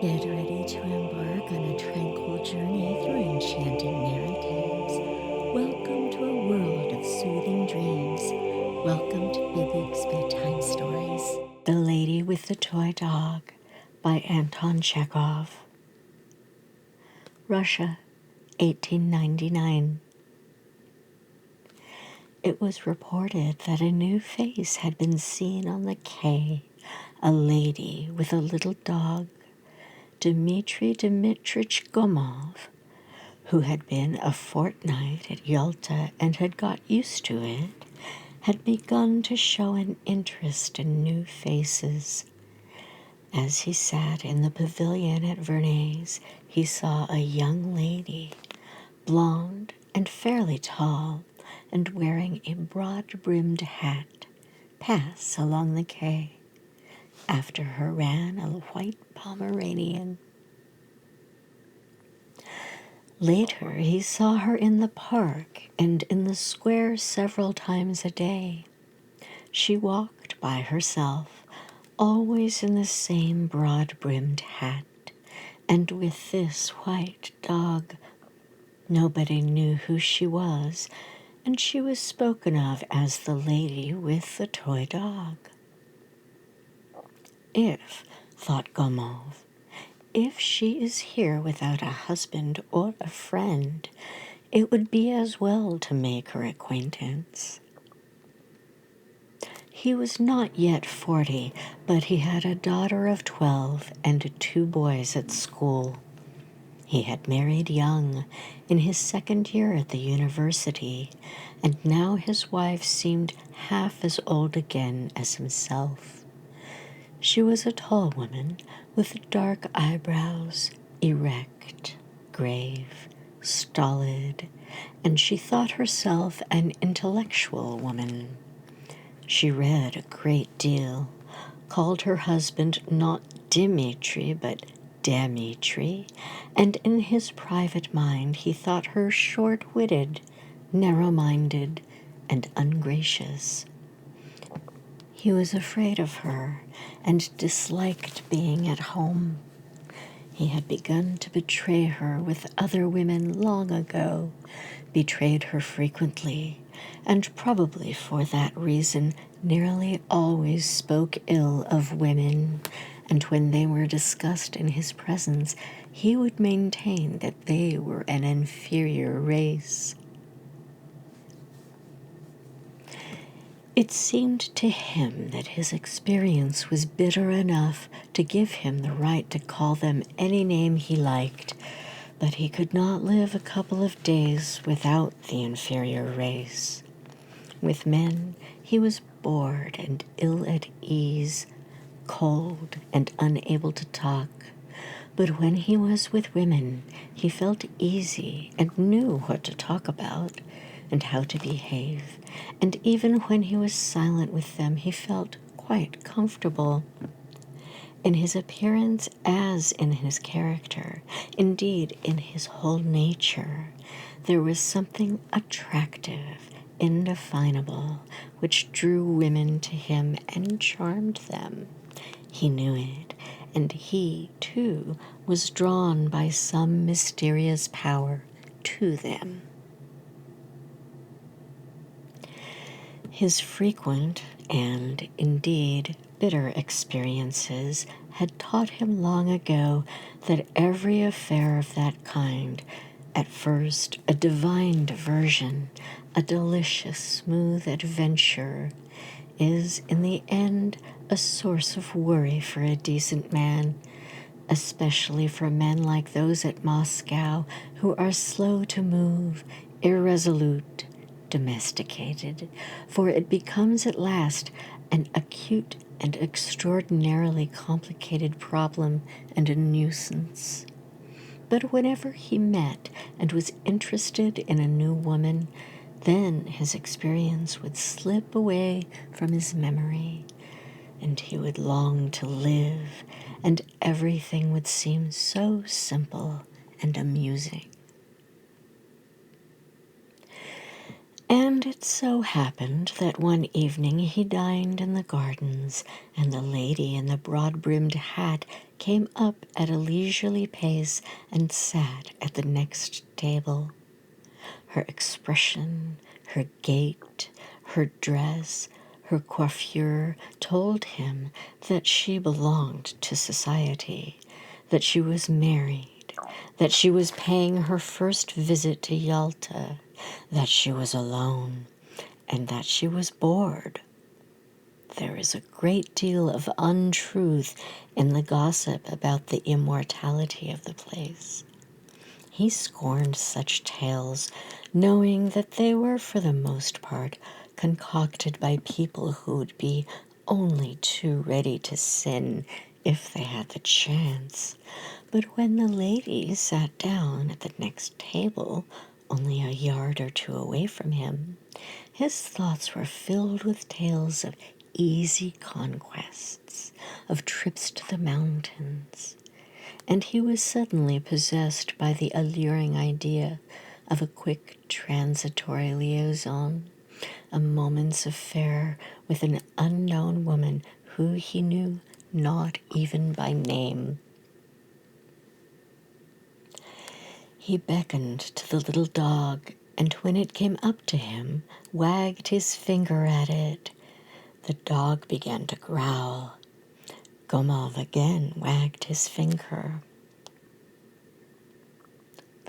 Get ready to embark on a tranquil journey through enchanting narratives. Welcome to a world of soothing dreams. Welcome to Buddug's Bedtime Stories. The Lady with the Toy Dog by Anton Chekhov. Russia, 1899. It was reported that a new face had been seen on the quay, a lady with a little dog. Dmitri Dmitrich Gurov, who had been a fortnight at Yalta and had got used to it, had begun to show an interest in new faces. As he sat in the pavilion at Vernay's, he saw a young lady, blonde and fairly tall, and wearing a broad-brimmed hat, pass along the quay. After her ran a white Pomeranian. Later, he saw her in the park and in the square several times a day. She walked by herself, always in the same broad-brimmed hat, and with this white dog. Nobody knew who she was, and she was spoken of as the lady with the toy dog. If, thought Gomov, if she is here without a husband or a friend, it would be as well to make her acquaintance. He was not yet 40, but he had a daughter of 12 and 2 boys at school. He had married young, in his second year at the university, and now his wife seemed half as old again as himself. She was a tall woman with dark eyebrows, erect, grave, stolid, and she thought herself an intellectual woman. She read a great deal, called her husband not Dmitri but Dmitri, and in his private mind he thought her short-witted, narrow-minded, and ungracious. He was afraid of her and disliked being at home. He had begun to betray her with other women long ago, betrayed her frequently, and probably for that reason nearly always spoke ill of women, and when they were discussed in his presence, he would maintain that they were an inferior race. It seemed to him that his experience was bitter enough to give him the right to call them any name he liked, but he could not live a couple of days without the inferior race. With men, he was bored and ill at ease, cold and unable to talk, but when he was with women, he felt easy and knew what to talk about and how to behave, and even when he was silent with them, he felt quite comfortable. In his appearance as in his character, indeed in his whole nature, there was something attractive, indefinable, which drew women to him and charmed them. He knew it, and he, too, was drawn by some mysterious power to them. His frequent and, indeed, bitter experiences had taught him long ago that every affair of that kind, at first a divine diversion, a delicious, smooth adventure, is in the end a source of worry for a decent man, especially for men like those at Moscow who are slow to move, irresolute, domesticated, for it becomes at last an acute and extraordinarily complicated problem and a nuisance. But whenever he met and was interested in a new woman, then his experience would slip away from his memory, and he would long to live, and everything would seem so simple and amusing. And it so happened that one evening he dined in the gardens, and the lady in the broad-brimmed hat came up at a leisurely pace and sat at the next table. Her expression, her gait, her dress, her coiffure told him that she belonged to society, that she was married, that she was paying her first visit to Yalta, that she was alone, and that she was bored. There is a great deal of untruth in the gossip about the immortality of the place. He scorned such tales, knowing that they were for the most part concocted by people who would be only too ready to sin if they had the chance. But when the lady sat down at the next table, only a yard or two away from him, his thoughts were filled with tales of easy conquests, of trips to the mountains, and he was suddenly possessed by the alluring idea of a quick transitory liaison, a moment's affair with an unknown woman who he knew not even by name. He beckoned to the little dog, and when it came up to him, wagged his finger at it. The dog began to growl. Gomov again wagged his finger.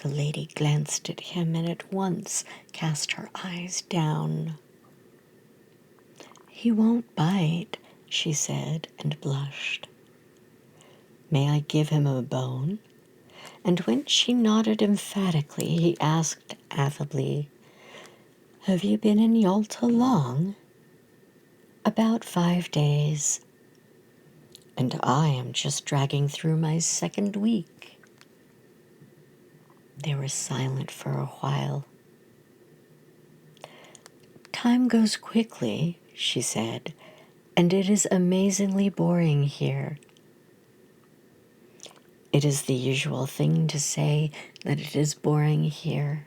The lady glanced at him and at once cast her eyes down. "He won't bite," she said, and blushed. "May I give him a bone?" And when she nodded emphatically, he asked affably, "Have you been in Yalta long?" "About 5 days." "And I am just dragging through my second week." They were silent for a while. "Time goes quickly," she said, "and it is amazingly boring here." It is the usual thing to say that it is boring here.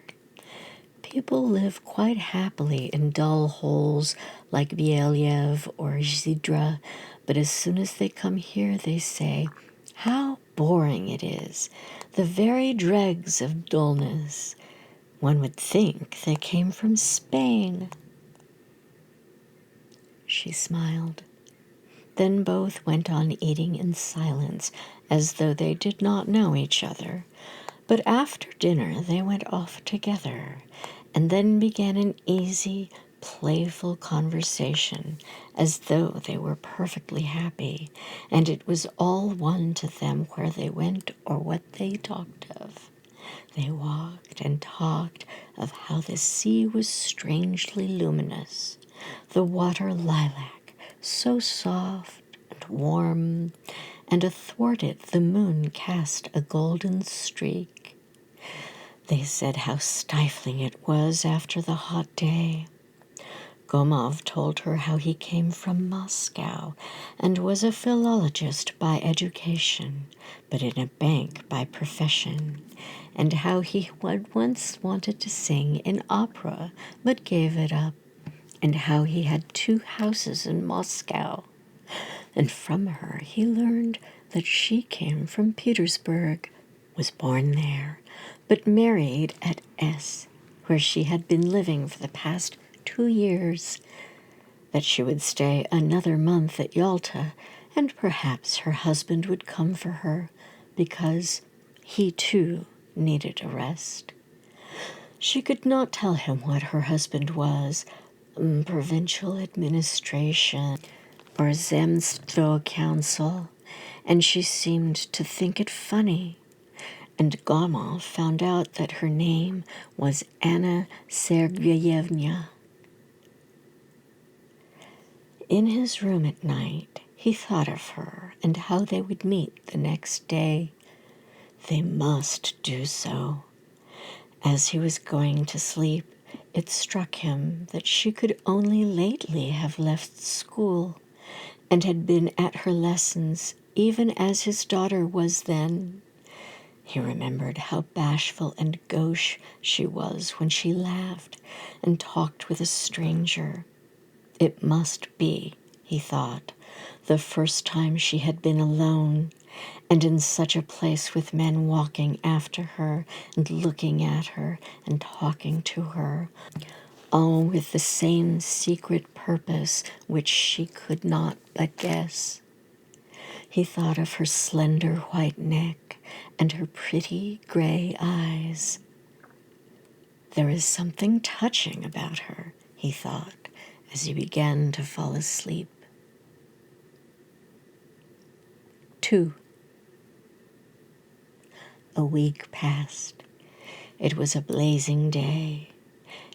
People live quite happily in dull holes like Bieliev or Zhidra, but as soon as they come here they say, "How boring it is, the very dregs of dullness. One would think they came from Spain." She smiled. Then both went on eating in silence, as though they did not know each other. But after dinner they went off together, and then began an easy, playful conversation, as though they were perfectly happy, and it was all one to them where they went or what they talked of. They walked and talked of how the sea was strangely luminous, the water lilac, so soft and warm, and athwart it the moon cast a golden streak. They said how stifling it was after the hot day. Gomov told her how he came from Moscow and was a philologist by education, but in a bank by profession, and how he had once wanted to sing in opera but gave it up, and how he had 2 houses in Moscow. And from her he learned that she came from Petersburg, was born there, but married at S, where she had been living for the past 2 years, that she would stay another month at Yalta, and perhaps her husband would come for her, because he too needed a rest. She could not tell him what her husband was, provincial administration or Zemstvo council, and she seemed to think it funny. And Gomov found out that her name was Anna Sergeyevna. In his room at night, he thought of her and how they would meet the next day. They must do so. As he was going to sleep, it struck him that she could only lately have left school and had been at her lessons even as his daughter was then. He remembered how bashful and gauche she was when she laughed and talked with a stranger. It must be, he thought, the first time she had been alone, and in such a place with men walking after her and looking at her and talking to her, all with the same secret purpose which she could not but guess. He thought of her slender white neck and her pretty gray eyes. There is something touching about her, he thought, as he began to fall asleep. 2. A week passed. It was a blazing day.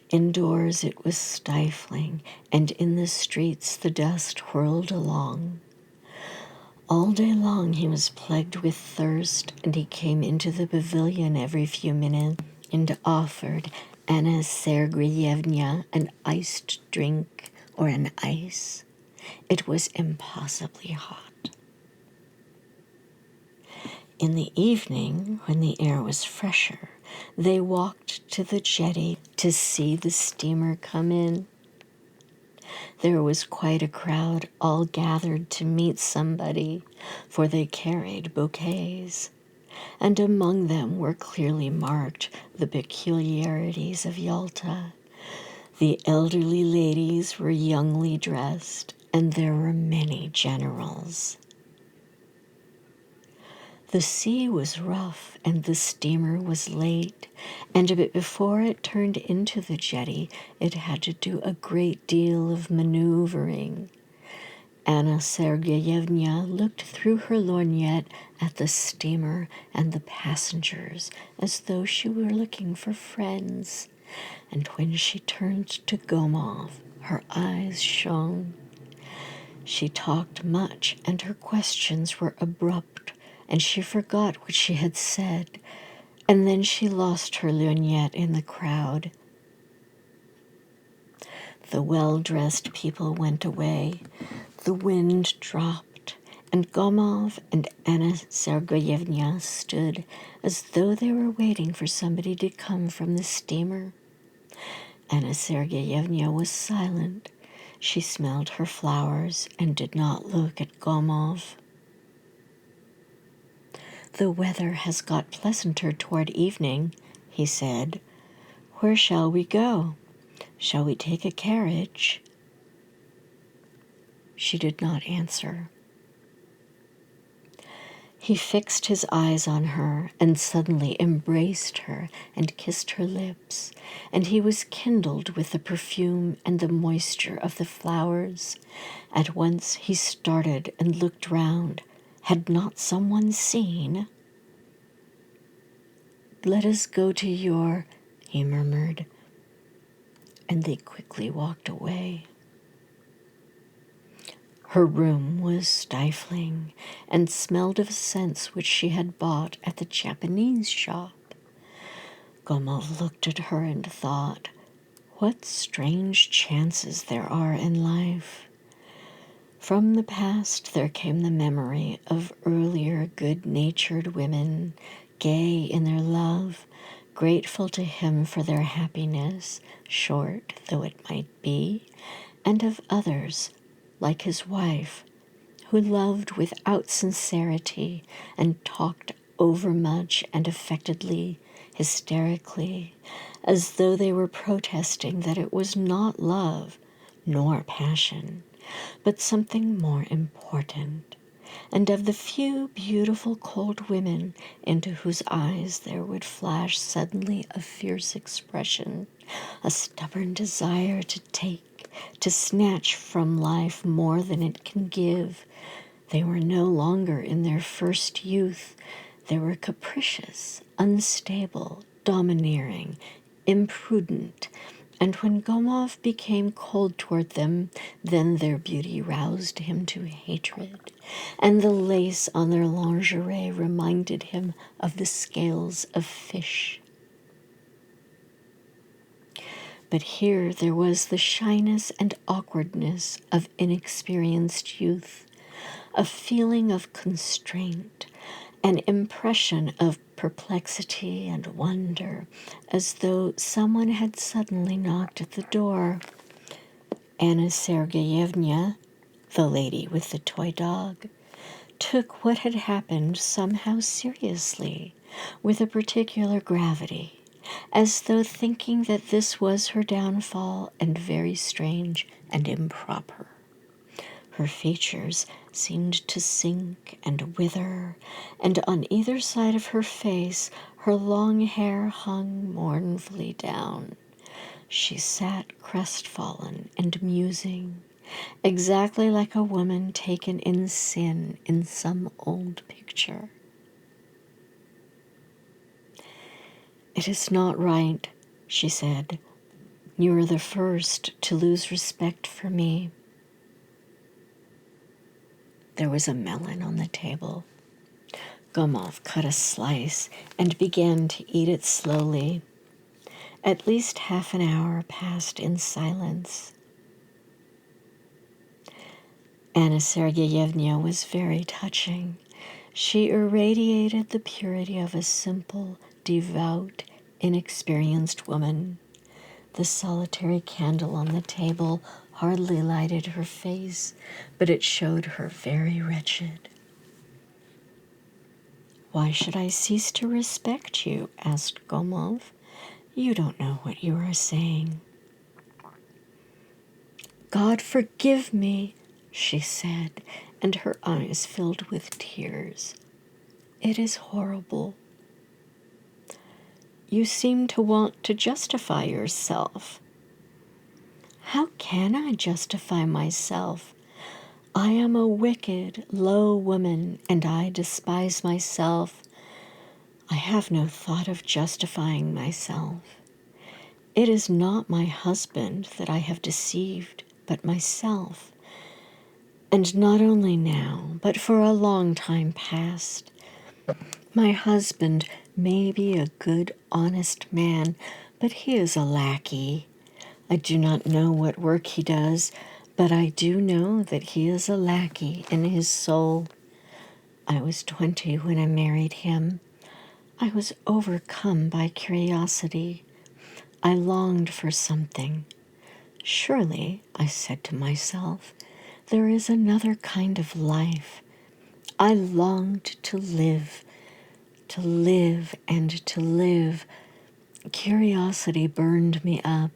Indoors it was stifling, and in the streets the dust whirled along. All day long he was plagued with thirst, and he came into the pavilion every few minutes and offered Anna Sergeyevna an iced drink or an ice. It was impossibly hot. In the evening, when the air was fresher, they walked to the jetty to see the steamer come in. There was quite a crowd, all gathered to meet somebody, for they carried bouquets, and among them were clearly marked the peculiarities of Yalta. The elderly ladies were youngly dressed, and there were many generals. The sea was rough, and the steamer was late, and before it turned into the jetty, it had to do a great deal of maneuvering. Anna Sergeyevna looked through her lorgnette at the steamer and the passengers as though she were looking for friends, and when she turned to Gomov, her eyes shone. She talked much, and her questions were abrupt, and she forgot what she had said, and then she lost her lorgnette in the crowd. The well-dressed people went away, the wind dropped, and Gomov and Anna Sergeyevna stood as though they were waiting for somebody to come from the steamer. Anna Sergeyevna was silent. She smelled her flowers and did not look at Gomov. The weather has got pleasanter toward evening, he said. Where shall we go? Shall we take a carriage? She did not answer. He fixed his eyes on her and suddenly embraced her and kissed her lips, and he was kindled with the perfume and the moisture of the flowers. At once he started and looked round. Had not someone seen? Let us go to your, he murmured, and they quickly walked away. Her room was stifling and smelled of scents which she had bought at the Japanese shop. Gomov looked at her and thought, what strange chances there are in life. From the past there came the memory of earlier good-natured women, gay in their love, grateful to him for their happiness, short though it might be, and of others, like his wife, who loved without sincerity and talked overmuch and affectedly, hysterically, as though they were protesting that it was not love nor passion, but something more important, and of the few beautiful cold women into whose eyes there would flash suddenly a fierce expression, a stubborn desire to take, to snatch from life more than it can give. They were no longer in their first youth. They were capricious, unstable, domineering, imprudent, and when Gomov became cold toward them, then their beauty roused him to hatred, and the lace on their lingerie reminded him of the scales of fish. But here there was the shyness and awkwardness of inexperienced youth, a feeling of constraint, an impression of perplexity and wonder, as though someone had suddenly knocked at the door. Anna Sergeyevna, the lady with the toy dog, took what had happened somehow seriously, with a particular gravity, as though thinking that this was her downfall and very strange and improper. Her features seemed to sink and wither, and on either side of her face her long hair hung mournfully down. She sat crestfallen and musing, exactly like a woman taken in sin in some old picture. "It is not right," she said. "You are the first to lose respect for me." There was a melon on the table. Gomov cut a slice and began to eat it slowly. At least half an hour passed in silence. Anna Sergeyevna was very touching. She irradiated the purity of a simple, devout, inexperienced woman. The solitary candle on the table hardly lighted her face, but it showed her very wretched. "Why should I cease to respect you?" asked Gomov. "You don't know what you are saying." "God forgive me," she said, and her eyes filled with tears. "It is horrible." "You seem to want to justify yourself." "How can I justify myself? I am a wicked, low woman, and I despise myself. I have no thought of justifying myself. It is not my husband that I have deceived, but myself. And not only now, but for a long time past. My husband may be a good, honest man, but he is a lackey. I do not know what work he does, but I do know that he is a lackey in his soul. I was 20 when I married him. I was overcome by curiosity. I longed for something. Surely, I said to myself, there is another kind of life. I longed to live and to live. Curiosity burned me up.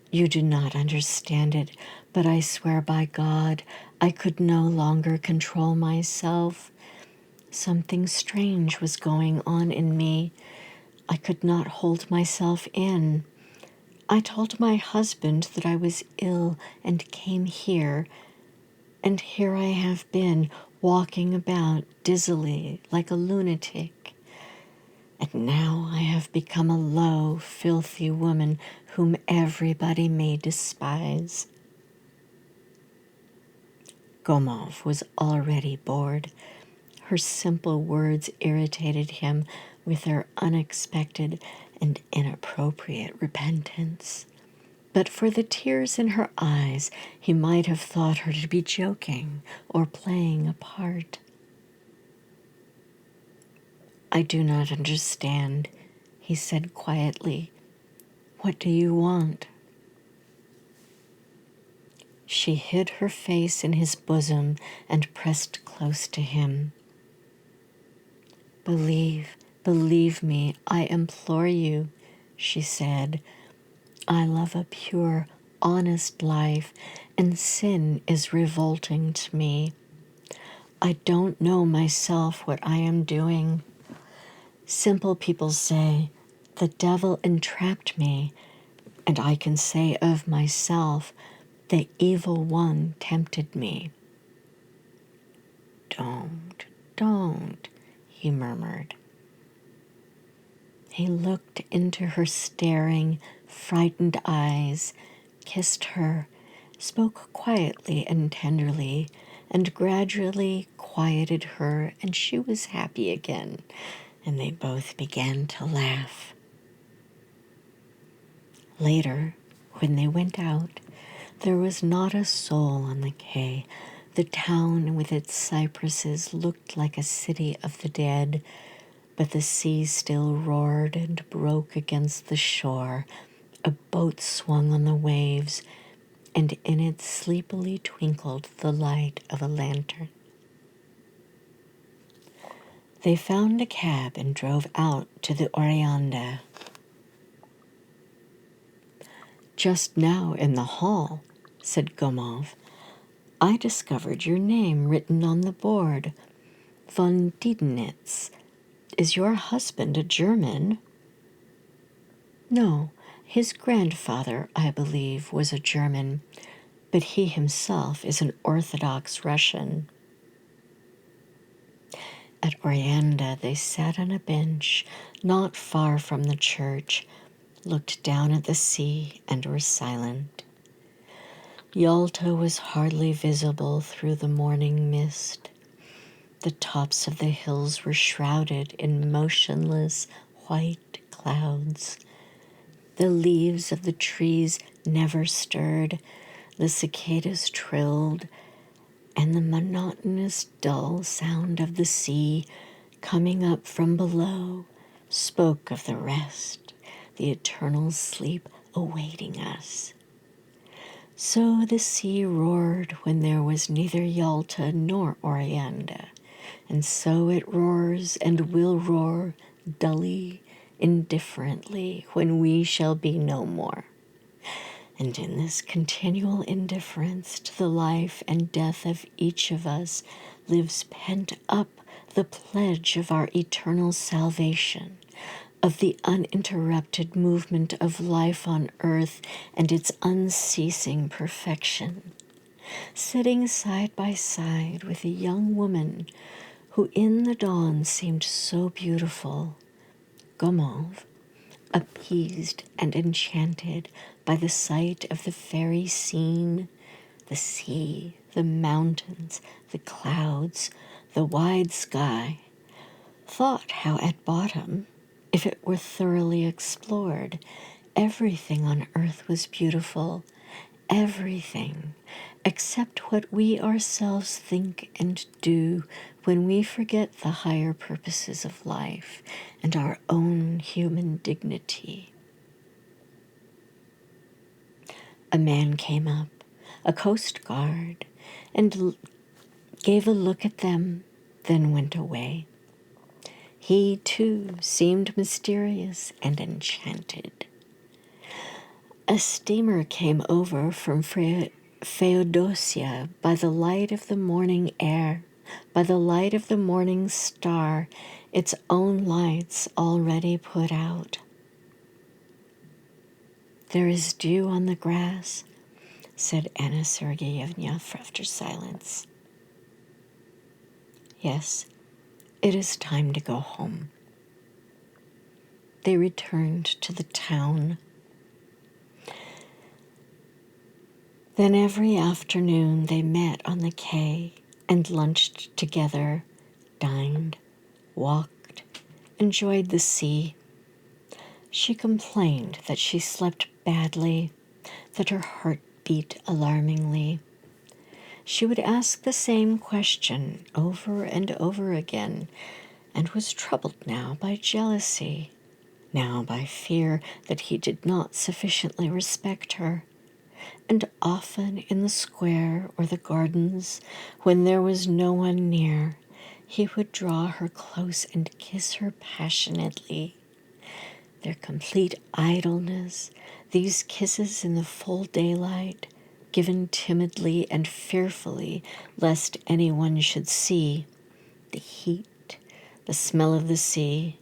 You do not understand it, but I swear by God, I could no longer control myself. Something strange was going on in me. I could not hold myself in. I told my husband that I was ill and came here, and here I have been, walking about dizzily like a lunatic. And now I have become a low, filthy woman whom everybody may despise. Gomov was already bored. Her simple words irritated him with their unexpected and inappropriate repentance. But for the tears in her eyes, he might have thought her to be joking or playing a part. "I do not understand," he said quietly. "What do you want?" She hid her face in his bosom and pressed close to him. Believe me, I implore you," she said. "I love a pure, honest life, and sin is revolting to me. I don't know myself what I am doing. Simple people say, the devil entrapped me, and I can say of myself, the evil one tempted me." Don't, he murmured. He looked into her staring, frightened eyes, kissed her, spoke quietly and tenderly, and gradually quieted her, and she was happy again, and they both began to laugh. Later, when they went out, there was not a soul on the quay. The town with its cypresses looked like a city of the dead, but the sea still roared and broke against the shore. A boat swung on the waves, and in it sleepily twinkled the light of a lantern. They found a cab and drove out to the Oreanda. "Just now in the hall," said Gomov, "I discovered your name written on the board. Von Diedenitz. Is your husband a German?" "No, his grandfather, I believe, was a German, but he himself is an Orthodox Russian." At Oreanda, they sat on a bench not far from the church, looked down at the sea, and were silent. Yalta was hardly visible through the morning mist. The tops of the hills were shrouded in motionless white clouds. The leaves of the trees never stirred, the cicadas trilled, and the monotonous dull sound of the sea coming up from below spoke of the rest, the eternal sleep awaiting us. So the sea roared when there was neither Yalta nor Oreanda, and so it roars and will roar dully, indifferently, when we shall be no more. And in this continual indifference to the life and death of each of us lives pent up the pledge of our eternal salvation, of the uninterrupted movement of life on earth and its unceasing perfection. Sitting side by side with a young woman who in the dawn seemed so beautiful, Gomov, appeased and enchanted by the sight of the fairy scene, the sea, the mountains, the clouds, the wide sky, thought how at bottom, if it were thoroughly explored, everything on earth was beautiful, everything, except what we ourselves think and do when we forget the higher purposes of life and our own human dignity. A man came up, a coast guard, and gave a look at them, then went away. He, too, seemed mysterious and enchanted. A steamer came over from Feodosia by the light of the morning air, by the light of the morning star, its own lights already put out. "There is dew on the grass," said Anna Sergeyevna after silence. "Yes, it is time to go home." They returned to the town. Then every afternoon they met on the quay and lunched together, dined, walked, enjoyed the sea. She complained that she slept badly, that her heart beat alarmingly. She would ask the same question over and over again, and was troubled now by jealousy, now by fear that he did not sufficiently respect her. And often in the square or the gardens, when there was no one near, he would draw her close and kiss her passionately. Their complete idleness, these kisses in the full daylight, given timidly and fearfully lest anyone should see, the heat, the smell of the sea,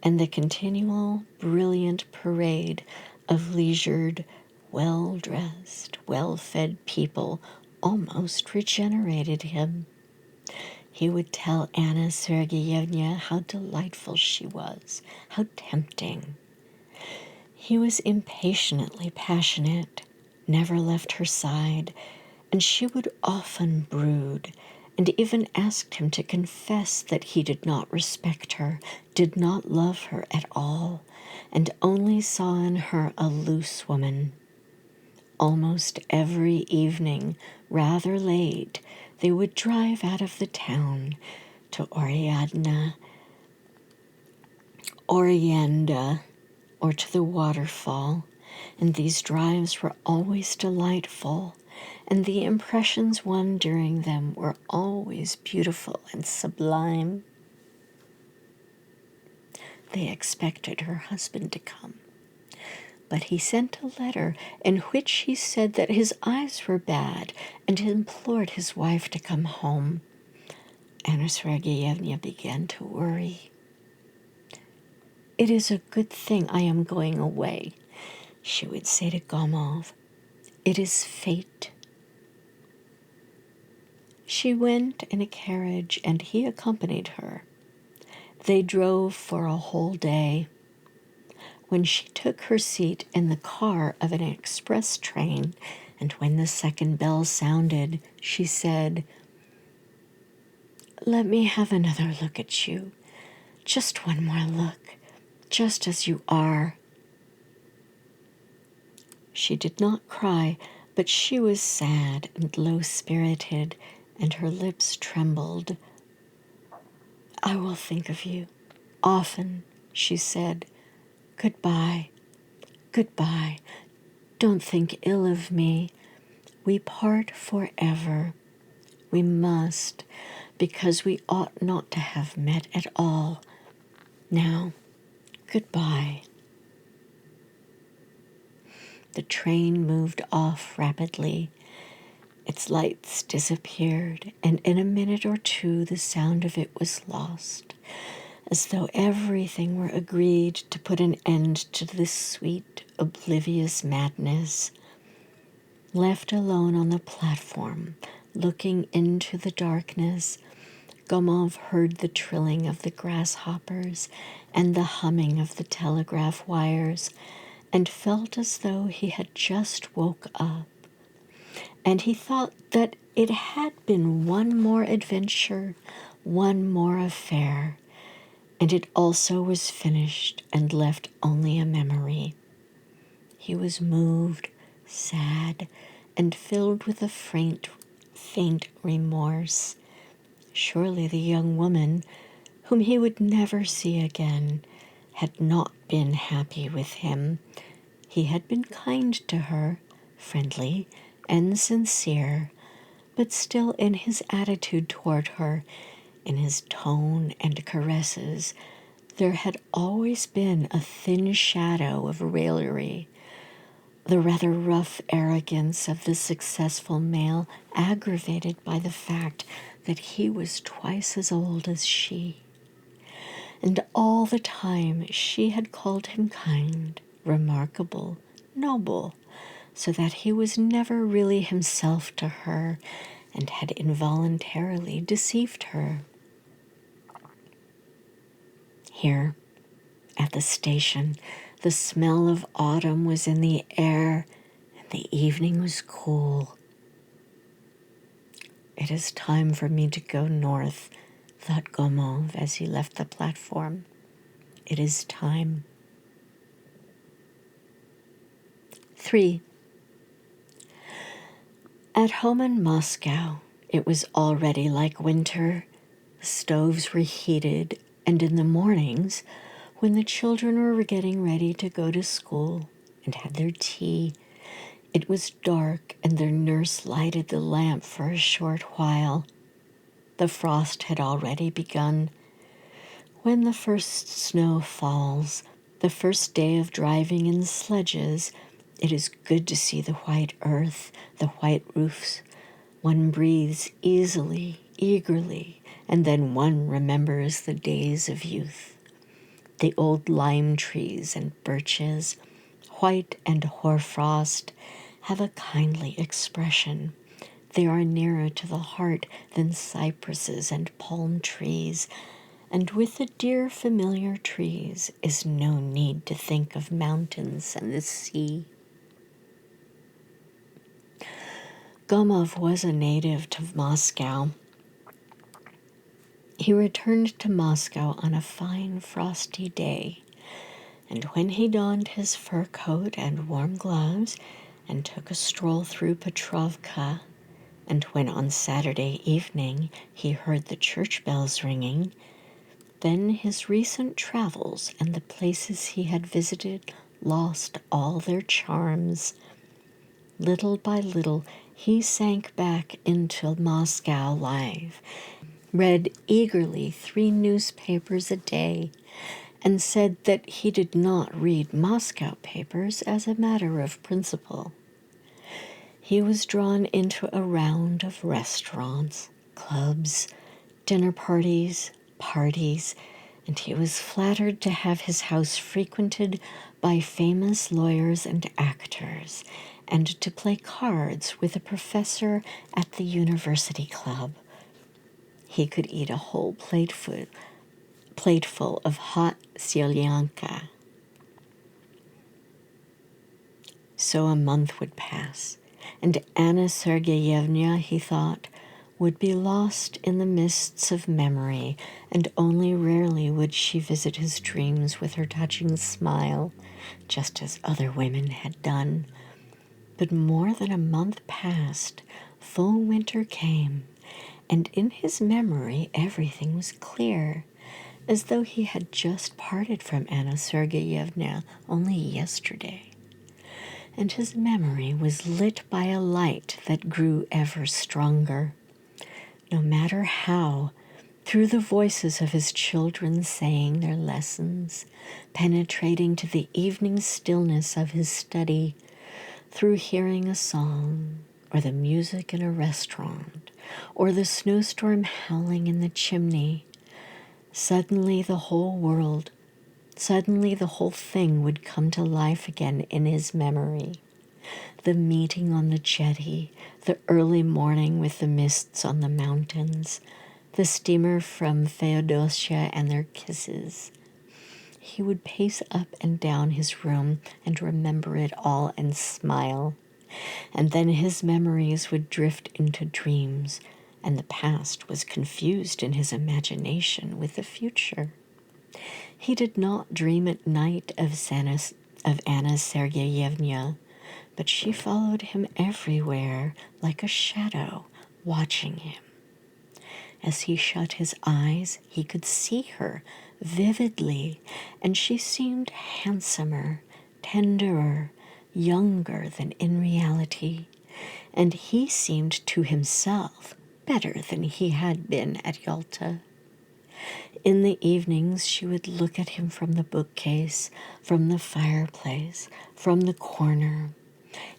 and the continual brilliant parade of leisured, well-dressed, well-fed people almost regenerated him. He would tell Anna Sergeyevna how delightful she was, how tempting. He was impatiently passionate, never left her side, and she would often brood, and even asked him to confess that he did not respect her, did not love her at all, and only saw in her a loose woman. Almost every evening, rather late, They would drive out of the town to Orienda, or to the waterfall, and these drives were always delightful, and the impressions won during them were always beautiful and sublime. They expected her husband to come, but he sent a letter in which he said that his eyes were bad and implored his wife to come home. Anna Sergeyevna began to worry. "It is a good thing I am going away," she would say to Gomov. "It is fate." She went in a carriage and he accompanied her. They drove for a whole day. When she took her seat in the car of an express train, and when the second bell sounded, she said, "Let me have another look at you. Just one more look, just as you are." She did not cry, but she was sad and low-spirited, and her lips trembled. "I will think of you often," she said. "Goodbye, goodbye. Don't think ill of me. We part forever. We must, because we ought not to have met at all. Now, goodbye." The train moved off rapidly. Its lights disappeared, and in a minute or two the sound of it was lost, as though everything were agreed to put an end to this sweet, oblivious madness. Left alone on the platform, looking into the darkness, Gomov heard the trilling of the grasshoppers and the humming of the telegraph wires, and felt as though he had just woke up. And he thought that it had been one more adventure, one more affair, and it also was finished and left only a memory. He was moved, sad, and filled with a faint remorse. Surely the young woman, whom he would never see again, had not been happy with him. He had been kind to her, friendly and sincere, but still in his attitude toward her, in his tone and caresses, there had always been a thin shadow of raillery. The rather rough arrogance of the successful male, aggravated by the fact that he was twice as old as she. And all the time she had called him kind, remarkable, noble, so that he was never really himself to her and had involuntarily deceived her. Here, at the station, the smell of autumn was in the air, and the evening was cool. "It is time for me to go north," thought Gomov as he left the platform. "It is time." 3. At home in Moscow, it was already like winter. The stoves were heated, and in the mornings, when the children were getting ready to go to school and had their tea, it was dark, and their nurse lighted the lamp for a short while. The frost had already begun. When the first snow falls, the first day of driving in sledges, it is good to see the white earth, the white roofs. One breathes easily, eagerly, and then one remembers the days of youth. The old lime trees and birches, white and hoarfrost, have a kindly expression. They are nearer to the heart than cypresses and palm trees, and with the dear familiar trees is no need to think of mountains and the sea. Gomov was a native to Moscow. He returned to Moscow on a fine frosty day, and when he donned his fur coat and warm gloves and took a stroll through Petrovka and when on Saturday evening he heard the church bells ringing, then his recent travels and the places he had visited lost all their charms. Little by little, he sank back into Moscow life, read eagerly 3 newspapers a day, and said that he did not read Moscow papers as a matter of principle. He was drawn into a round of restaurants, clubs, dinner parties, and he was flattered to have his house frequented by famous lawyers and actors, and to play cards with a professor at the university club. He could eat a whole plateful of hot selyanka. So a month would pass, and Anna Sergeyevna, he thought, would be lost in the mists of memory, and only rarely would she visit his dreams with her touching smile, just as other women had done. But more than a month passed, full winter came, and in his memory everything was clear, as though he had just parted from Anna Sergeyevna only yesterday. And his memory was lit by a light that grew ever stronger. No matter how, through the voices of his children saying their lessons, penetrating to the evening stillness of his study, through hearing a song, or the music in a restaurant, or the snowstorm howling in the chimney, suddenly the whole thing would come to life again in his memory. The meeting on the jetty, the early morning with the mists on the mountains, the steamer from Feodosia and their kisses. He would pace up and down his room and remember it all and smile. And then his memories would drift into dreams, and the past was confused in his imagination with the future. He did not dream at night of Anna Sergeyevna, but she followed him everywhere like a shadow, watching him. As he shut his eyes, he could see her vividly, and she seemed handsomer, tenderer, younger than in reality, and he seemed to himself better than he had been at Yalta. In the evenings, she would look at him from the bookcase, from the fireplace, from the corner.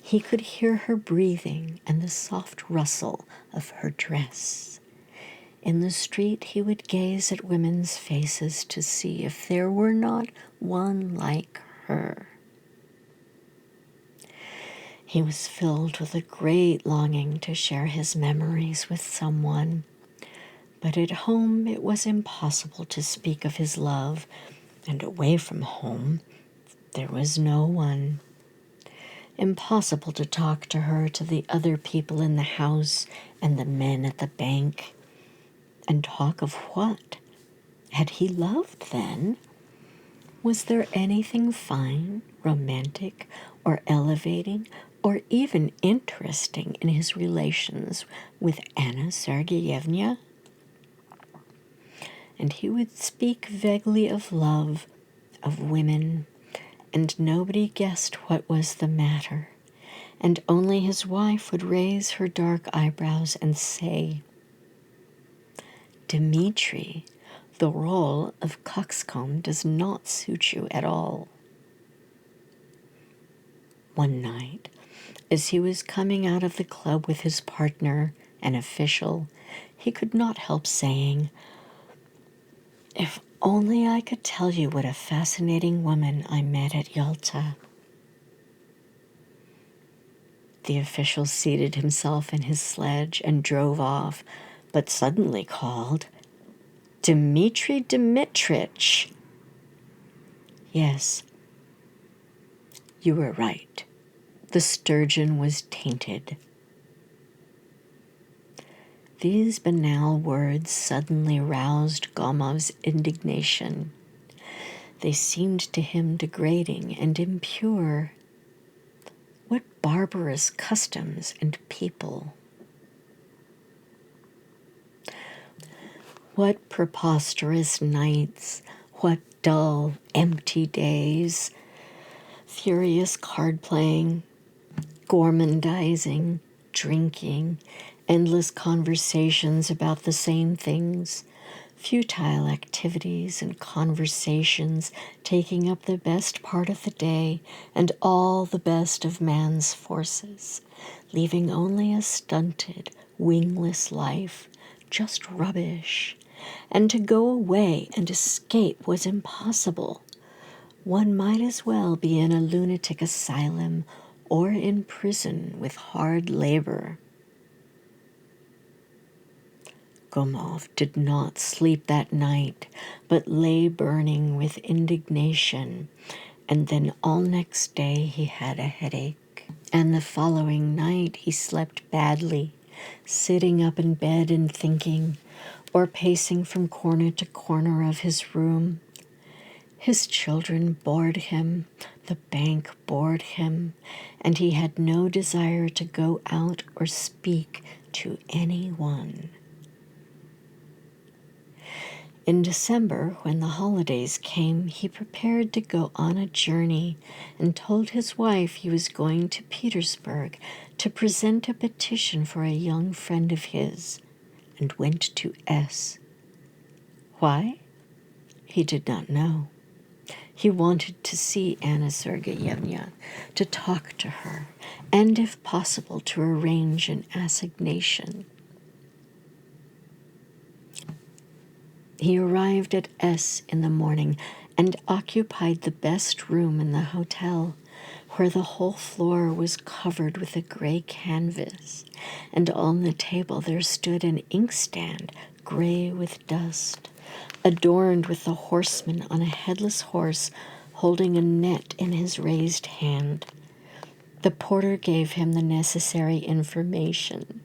He could hear her breathing and the soft rustle of her dress. In the street, he would gaze at women's faces to see if there were not one like her. He was filled with a great longing to share his memories with someone, but at home it was impossible to speak of his love, and away from home there was no one. Impossible to talk to her, to the other people in the house and the men at the bank. And talk of what? Had he loved then? Was there anything fine, romantic, or elevating, or even interesting in his relations with Anna Sergeyevna? And he would speak vaguely of love, of women, and nobody guessed what was the matter, and only his wife would raise her dark eyebrows and say, "Dmitri, the role of coxcomb does not suit you at all." One night, as he was coming out of the club with his partner, an official, he could not help saying, "If only I could tell you what a fascinating woman I met at Yalta." The official seated himself in his sledge and drove off, but suddenly called, "Dmitri Dmitrich!" Yes, you were right. The sturgeon was tainted. These banal words suddenly roused Gomov's indignation. They seemed to him degrading and impure. What barbarous customs and people! What preposterous nights, what dull, empty days, furious card playing, gormandizing, drinking, endless conversations about the same things, futile activities and conversations taking up the best part of the day and all the best of man's forces, leaving only a stunted, wingless life, just rubbish. And to go away and escape was impossible. One might as well be in a lunatic asylum or in prison with hard labor. Gomov did not sleep that night, but lay burning with indignation, and then all next day he had a headache. And the following night he slept badly, sitting up in bed and thinking, or pacing from corner to corner of his room. His children bored him, the bank bored him, and he had no desire to go out or speak to anyone. In December, when the holidays came, he prepared to go on a journey and told his wife he was going to Petersburg to present a petition for a young friend of his, and went to S. Why? He did not know. He wanted to see Anna Sergeyevna, to talk to her, and if possible to arrange an assignation. He arrived at S in the morning and occupied the best room in the hotel, where the whole floor was covered with a gray canvas, and on the table there stood an inkstand, gray with dust, adorned with the horseman on a headless horse holding a net in his raised hand. The porter gave him the necessary information.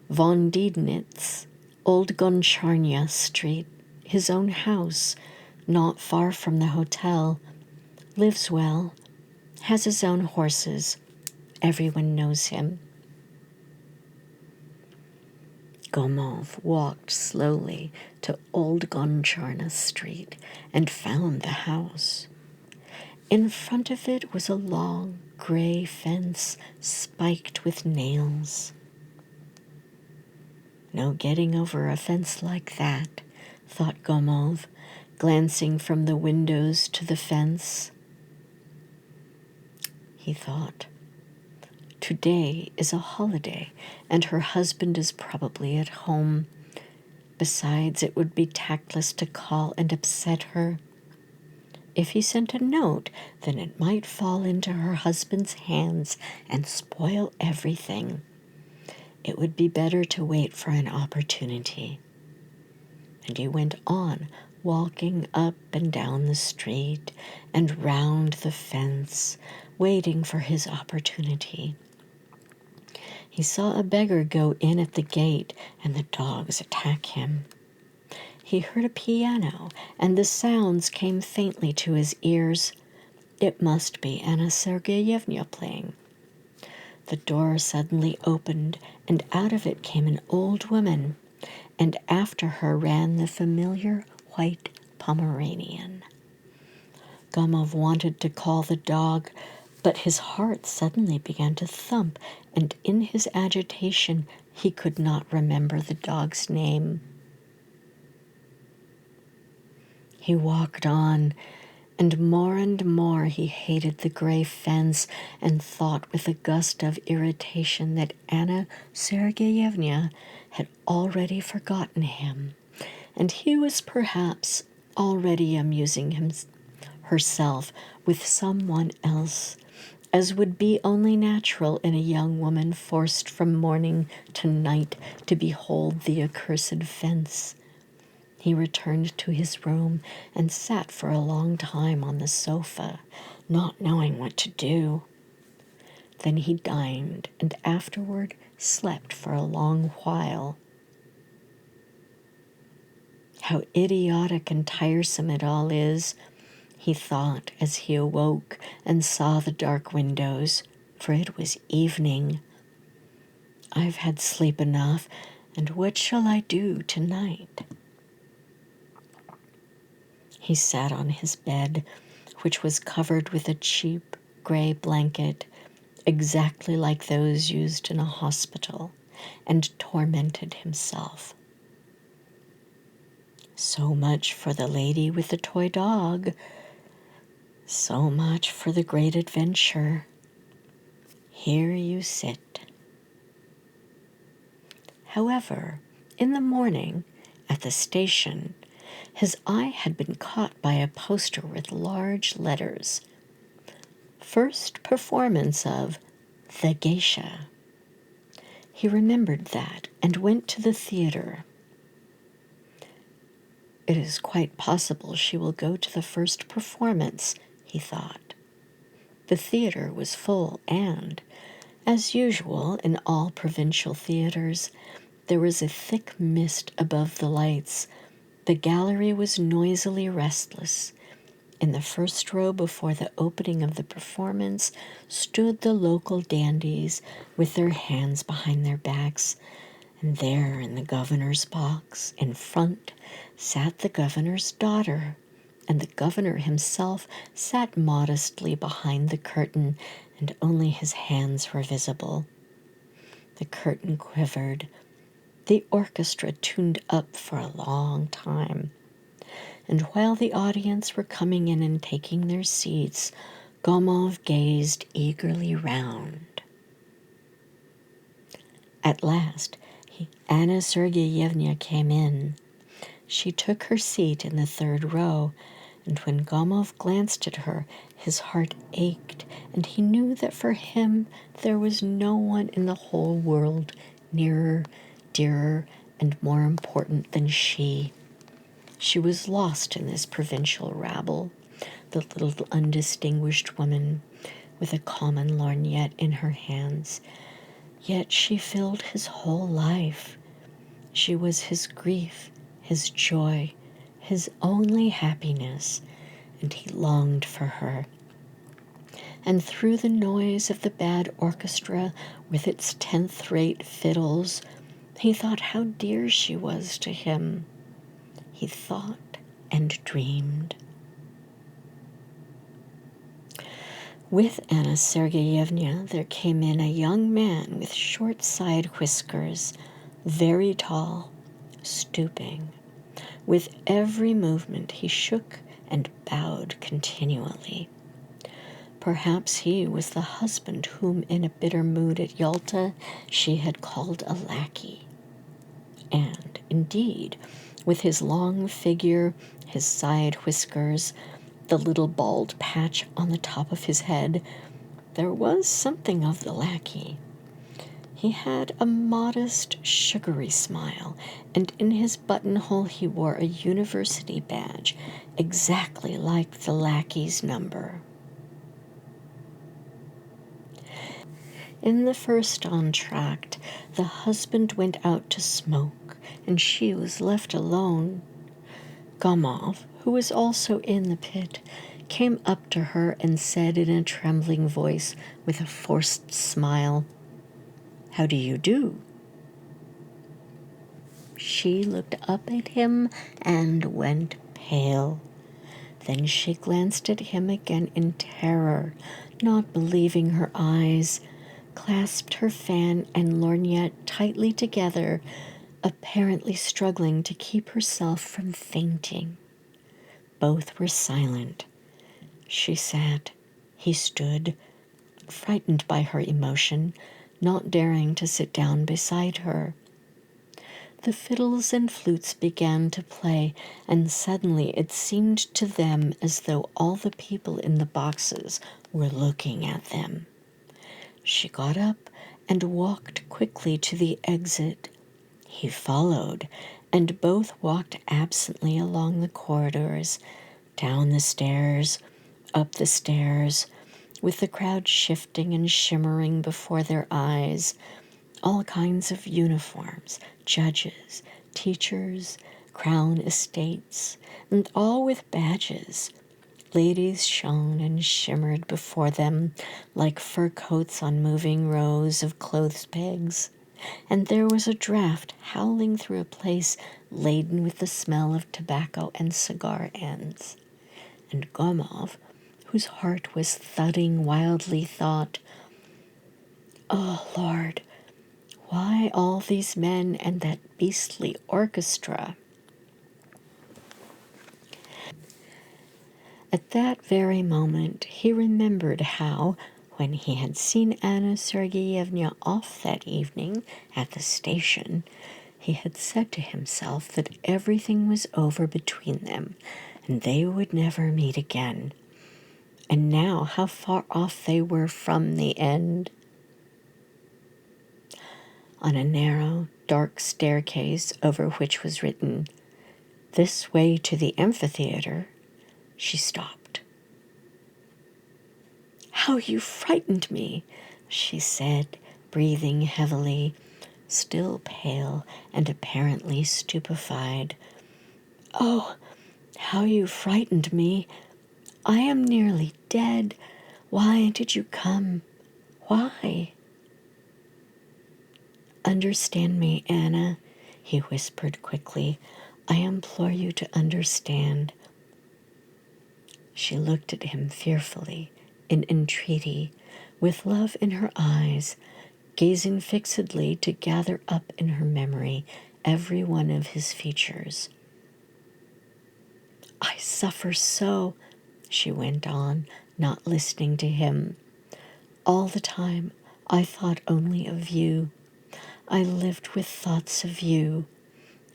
Von Diednitz, Old Goncharnia Street, his own house, not far from the hotel, lives well, has his own horses. Everyone knows him. Gomov walked slowly to Old Goncharnia Street and found the house. In front of it was a long, gray fence spiked with nails. No getting over a fence like that, thought Gomov, glancing from the windows to the fence. He thought, today is a holiday, and her husband is probably at home. Besides, it would be tactless to call and upset her. If he sent a note, then it might fall into her husband's hands and spoil everything. It would be better to wait for an opportunity. And he went on, walking up and down the street and round the fence, waiting for his opportunity. He saw a beggar go in at the gate and the dogs attack him. He heard a piano, and the sounds came faintly to his ears. It must be Anna Sergeyevna playing. The door suddenly opened, and out of it came an old woman, and after her ran the familiar white Pomeranian. Gomov wanted to call the dog, but his heart suddenly began to thump, and in his agitation he could not remember the dog's name. He walked on, and more he hated the gray fence and thought with a gust of irritation that Anna Sergeyevna had already forgotten him, and he was perhaps already amusing herself with someone else, as would be only natural in a young woman forced from morning to night to behold the accursed fence. He returned to his room and sat for a long time on the sofa, not knowing what to do. Then he dined and afterward slept for a long while. How idiotic and tiresome it all is, he thought as he awoke and saw the dark windows, for it was evening. I've had sleep enough, and what shall I do tonight? He sat on his bed, which was covered with a cheap gray blanket, exactly like those used in a hospital, and tormented himself. So much for the lady with the toy dog. So much for the great adventure. Here you sit. However, in the morning, at the station, his eye had been caught by a poster with large letters. First performance of The Geisha. He remembered that and went to the theater. It is quite possible she will go to the first performance, he thought. The theater was full and, as usual in all provincial theaters, there was a thick mist above the lights. The gallery was noisily restless. In the first row before the opening of the performance stood the local dandies with their hands behind their backs, and there in the governor's box in front sat the governor's daughter, and the governor himself sat modestly behind the curtain, and only his hands were visible. The curtain quivered. The orchestra tuned up for a long time. And while the audience were coming in and taking their seats, Gomov gazed eagerly round. At last, Anna Sergeyevna came in. She took her seat in the third row, and when Gomov glanced at her, his heart ached, and he knew that for him there was no one in the whole world nearer, dearer, and more important than she. She was lost in this provincial rabble, the little undistinguished woman with a common lorgnette in her hands. Yet she filled his whole life. She was his grief, his joy, his only happiness, and he longed for her. And through the noise of the bad orchestra with its 10th-rate fiddles, he thought how dear she was to him. He thought and dreamed. With Anna Sergeyevna there came in a young man with short side whiskers, very tall, stooping. With every movement he shook and bowed continually. Perhaps he was the husband whom in a bitter mood at Yalta she had called a lackey. And, indeed, with his long figure, his side whiskers, the little bald patch on the top of his head, there was something of the lackey. He had a modest, sugary smile, and in his buttonhole he wore a university badge, exactly like the lackey's number. In the first entr'acte, the husband went out to smoke, and she was left alone. Gomov, who was also in the pit, came up to her and said in a trembling voice, with a forced smile, "How do you do?" She looked up at him and went pale. Then she glanced at him again in terror, not believing her eyes, clasped her fan and lorgnette tightly together, apparently struggling to keep herself from fainting. Both were silent. She sat. He stood, frightened by her emotion, not daring to sit down beside her. The fiddles and flutes began to play, and suddenly it seemed to them as though all the people in the boxes were looking at them. She got up and walked quickly to the exit. He followed, and both walked absently along the corridors, down the stairs, up the stairs, with the crowd shifting and shimmering before their eyes, all kinds of uniforms, judges, teachers, crown estates, and all with badges. Ladies shone and shimmered before them like fur coats on moving rows of clothes pegs. and there was a draft howling through a place laden with the smell of tobacco and cigar ends. And Gomov, whose heart was thudding wildly, thought, "Oh, Lord, why all these men and that beastly orchestra?" At that very moment he remembered how, when he had seen Anna Sergeyevna off that evening at the station, he had said to himself that everything was over between them and they would never meet again. And now how far off they were from the end. On a narrow, dark staircase over which was written, "This way to the amphitheater," she stopped. "How you frightened me," she said, breathing heavily, still pale and apparently stupefied. "Oh, how you frightened me. I am nearly dead. Why did you come? Why?" "Understand me, Anna," he whispered quickly. "I implore you to understand." She looked at him fearfully, in entreaty, with love in her eyes, gazing fixedly to gather up in her memory every one of his features. "I suffer so," she went on, not listening to him. "All the time I thought only of you. I lived with thoughts of you,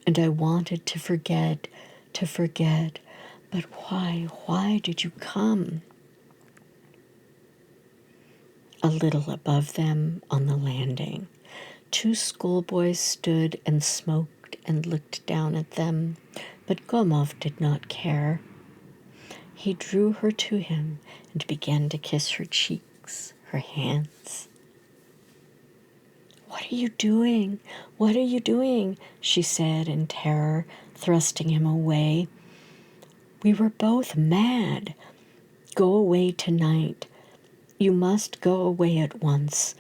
and I wanted to forget, but why did you come?" A little above them, on the landing, two schoolboys stood and smoked and looked down at them, but Gomov did not care. He drew her to him and began to kiss her cheeks, her hands. "What are you doing? What are you doing?" she said in terror, thrusting him away. "We were both mad. Go away tonight. You must go away at once.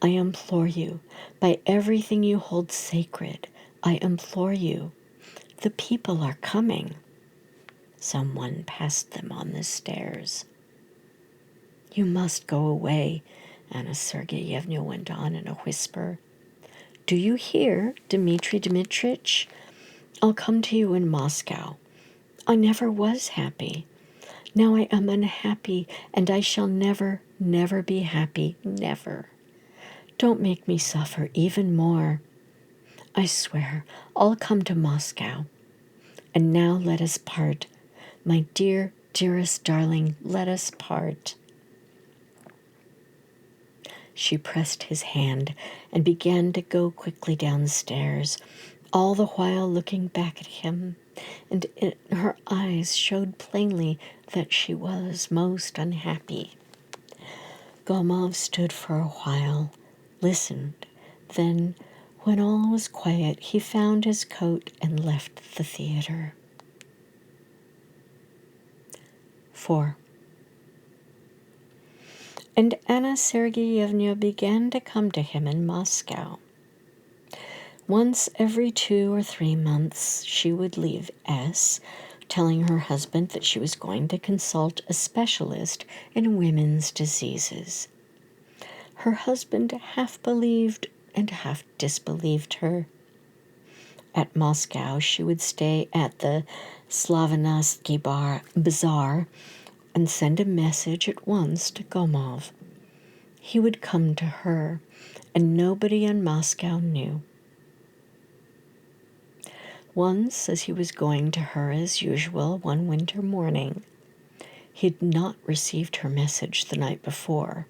I implore you, by everything you hold sacred, I implore you. The people are coming." Someone passed them on the stairs. "You must go away," Anna Sergeyevna went on in a whisper. "Do you hear, Dmitri Dmitrich? I'll come to you in Moscow. I never was happy. Now I am unhappy, and I shall never be happy, never. Don't make me suffer even more. I swear I'll come to Moscow. And now let us part. My dear, dearest darling, let us part." She pressed his hand and began to go quickly downstairs, all the while looking back at him, and in her eyes showed plainly that she was most unhappy. Gomov stood for a while, listened. Then, when all was quiet, he found his coat and left the theater. 4. And Anna Sergeyevna began to come to him in Moscow. Once every 2 or 3 months she would leave S, telling her husband that she was going to consult a specialist in women's diseases. Her husband half believed and half disbelieved her. At Moscow she would stay at the Slavyansky Bazaar and send a message at once to Gomov. He would come to her, and nobody in Moscow knew. Once, as he was going to her as usual one winter morning, he had not received her message the night before.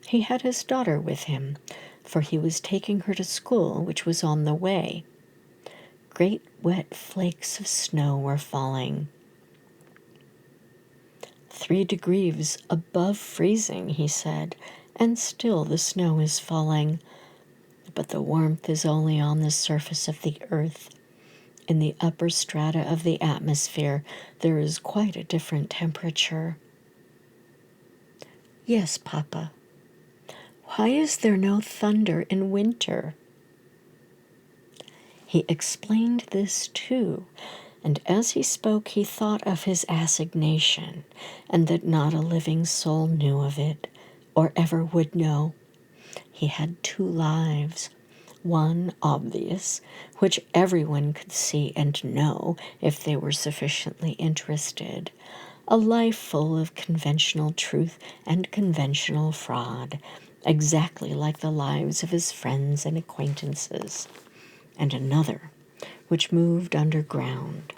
He had his daughter with him, for he was taking her to school, which was on the way. Great wet flakes of snow were falling. 3 degrees above freezing, he said, and still the snow is falling. But the warmth is only on the surface of the earth. In the upper strata of the atmosphere, there is quite a different temperature. "Yes, Papa." Why is there no thunder in winter? He explained this too, and as he spoke he thought of his assignation, and that not a living soul knew of it, or ever would know. He had 2 lives, one obvious, which everyone could see and know if they were sufficiently interested, a life full of conventional truth and conventional fraud, exactly like the lives of his friends and acquaintances, and another, which moved underground.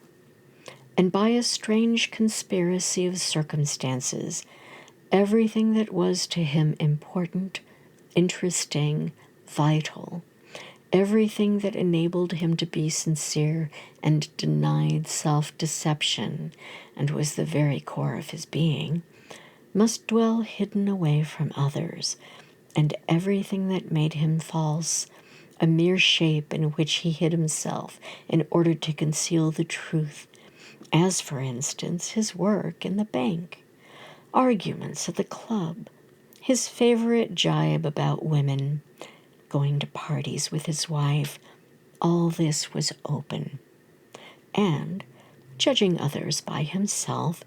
And by a strange conspiracy of circumstances, everything that was to him important, interesting, vital, everything that enabled him to be sincere and denied self-deception, and was the very core of his being, must dwell hidden away from others, and everything that made him false, a mere shape in which he hid himself in order to conceal the truth, as, for instance, his work in the bank, arguments at the club, his favorite jibe about women, going to parties with his wife, all this was open. And, judging others by himself,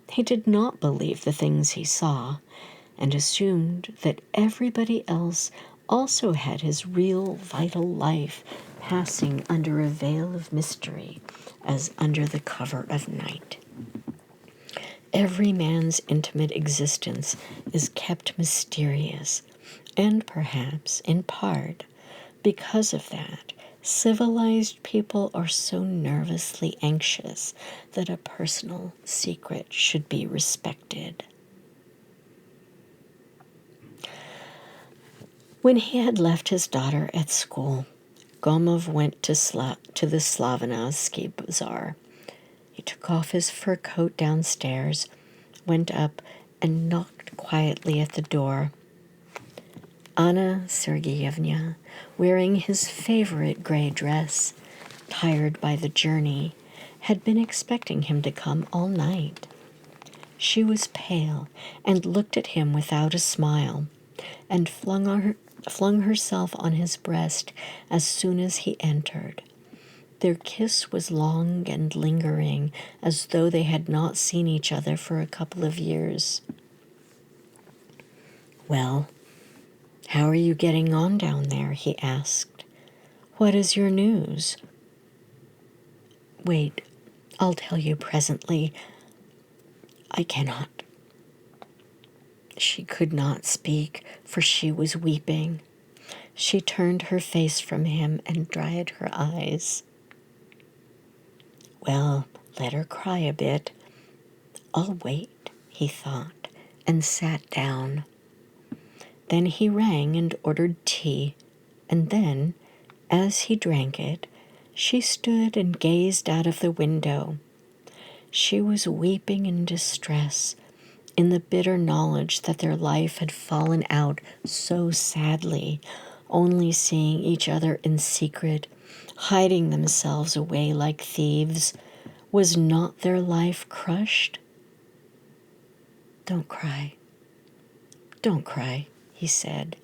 he did not believe the things he saw, and assumed that everybody else also had his real vital life passing under a veil of mystery, as under the cover of night. Every man's intimate existence is kept mysterious, and perhaps, in part, because of that, civilized people are so nervously anxious that a personal secret should be respected. When he had left his daughter at school, Gomov went to the Slavina ski bazaar. He took off his fur coat downstairs, went up, and knocked quietly at the door. Anna Sergeyevna, wearing his favorite gray dress, tired by the journey, had been expecting him to come all night. She was pale and looked at him without a smile, and flung herself on his breast as soon as he entered. Their kiss was long and lingering, as though they had not seen each other for a couple of years. "Well, how are you getting on down there?" he asked. "What is your news?" "Wait, I'll tell you presently. I cannot." She could not speak, for she was weeping. She turned her face from him and dried her eyes. Well, let her cry a bit. "I'll wait," he thought, and sat down. Then he rang and ordered tea, and then, as he drank it, she stood and gazed out of the window. She was weeping in distress, in the bitter knowledge that their life had fallen out so sadly, only seeing each other in secret, hiding themselves away like thieves. Was not their life crushed? "Don't cry. Don't cry," he said.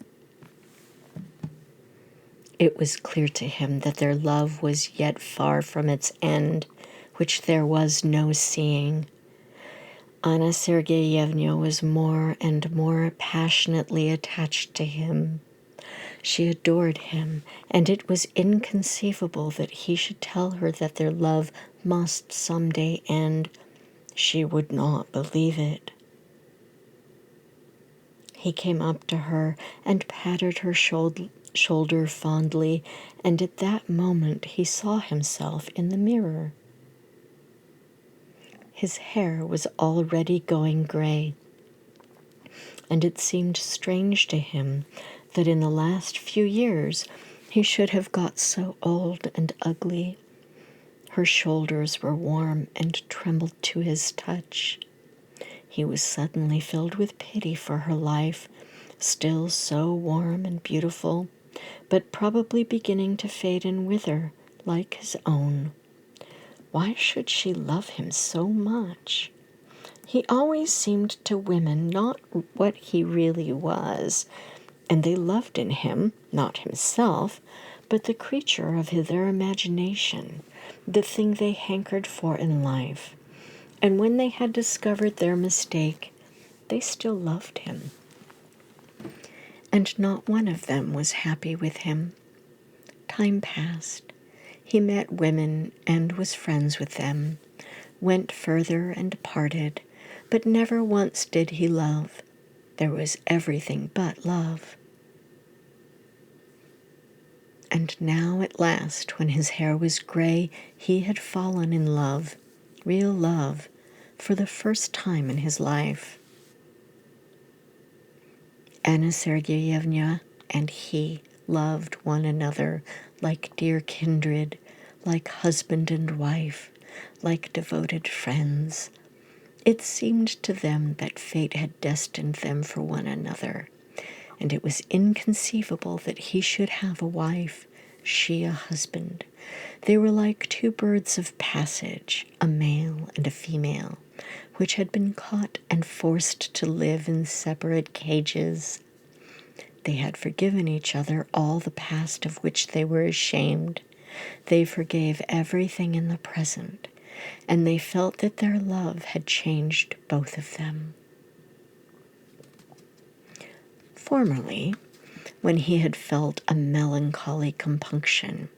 It was clear to him that their love was yet far from its end, which there was no seeing. Anna Sergeyevna was more and more passionately attached to him. She adored him, and it was inconceivable that he should tell her that their love must someday end. She would not believe it. He came up to her and patted her shoulder fondly, and at that moment he saw himself in the mirror. His hair was already going gray, and it seemed strange to him that in the last few years he should have got so old and ugly. Her shoulders were warm and trembled to his touch. He was suddenly filled with pity for her life, still so warm and beautiful, but probably beginning to fade and wither like his own. Why should she love him so much? He always seemed to women not what he really was, and they loved in him, not himself, but the creature of their imagination, the thing they hankered for in life. And when they had discovered their mistake, they still loved him. And not one of them was happy with him. Time passed. He met women and was friends with them, went further and parted, but never once did he love. There was everything but love. And now at last, when his hair was gray, he had fallen in love, real love, for the first time in his life. Anna Sergeyevna and he loved one another like dear kindred, like husband and wife, like devoted friends. It seemed to them that fate had destined them for one another, and it was inconceivable that he should have a wife, she a husband. They were like two birds of passage, a male and a female, which had been caught and forced to live in separate cages. They had forgiven each other all the past of which they were ashamed. They forgave everything in the present, and they felt that their love had changed both of them. Formerly, when he had felt a melancholy compunction,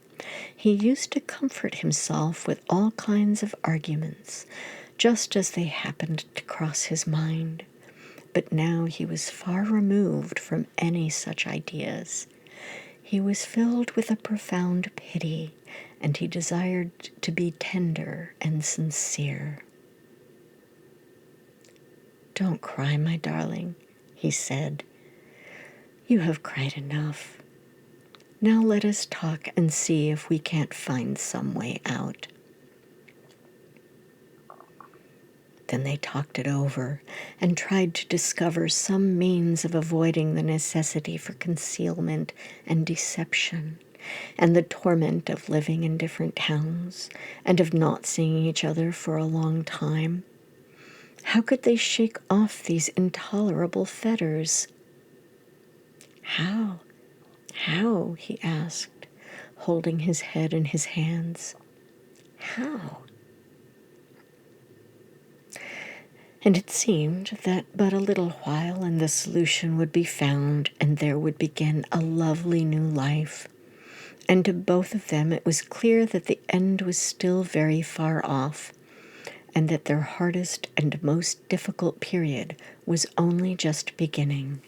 he used to comfort himself with all kinds of arguments, just as they happened to cross his mind. But now he was far removed from any such ideas. He was filled with a profound pity, and he desired to be tender and sincere. "Don't cry, my darling," he said. "You have cried enough. Now let us talk and see if we can't find some way out." Then they talked it over and tried to discover some means of avoiding the necessity for concealment and deception, and the torment of living in different towns, and of not seeing each other for a long time. How could they shake off these intolerable fetters? How, he asked, holding his head in his hands. How? And it seemed that but a little while and the solution would be found, and there would begin a lovely new life. And to both of them it was clear that the end was still very far off, and that their hardest and most difficult period was only just beginning.